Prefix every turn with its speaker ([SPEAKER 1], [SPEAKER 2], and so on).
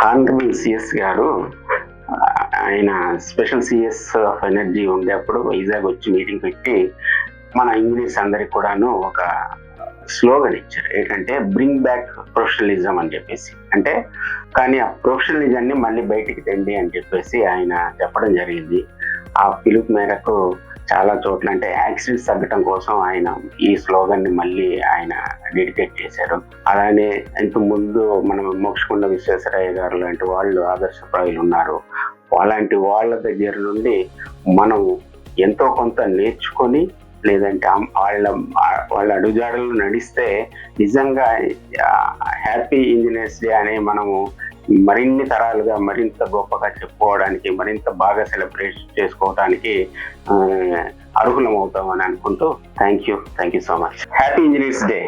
[SPEAKER 1] Honourable CS గారు ఆయన special CS of energy ఉండేప్పుడు వైజాగ్ వచ్చి మీటింగ్ పెట్టి మన ఇంజనీర్స్ అందరికి కూడాను ఒక స్లోగన్ ఇచ్చారు. ఏంటంటే బ్రింగ్ బ్యాక్ ప్రొఫెషనలిజం అని చెప్పేసి. అంటే కానీ ఆ ప్రొఫెషనలిజాన్ని మళ్ళీ బయటికి తెండి అని చెప్పేసి ఆయన చెప్పడం జరిగింది. ఆ పిలుపు మేరకు చాలా చోట్ల అంటే యాక్సిడెంట్స్ తగ్గటం కోసం ఆయన ఈ స్లోగన్ ని మళ్ళీ ఆయన డెడికేట్ చేశారు. అలానే ఇంత ముందు మనం మోక్షగుండ విశ్వేశ్వరయ్య గారు లాంటి వాళ్ళు ఆదర్శప్రాయులు ఉన్నారు. అలాంటి వాళ్ళ దగ్గర నుండి మనం ఎంతో కొంత నేర్చుకొని లేదంటే వాళ్ళ అడుగుజాడలు నడిస్తే నిజంగా హ్యాపీ ఇంజనీర్స్ డే అనే మనము మరిన్ని తరాలుగా మరింత గొప్పగా చెప్పుకోవడానికి మరింత బాగా సెలబ్రేట్ చేసుకోవడానికి అర్హులం అవుతామని అనుకుంటూ thank you so much. Happy engineers day.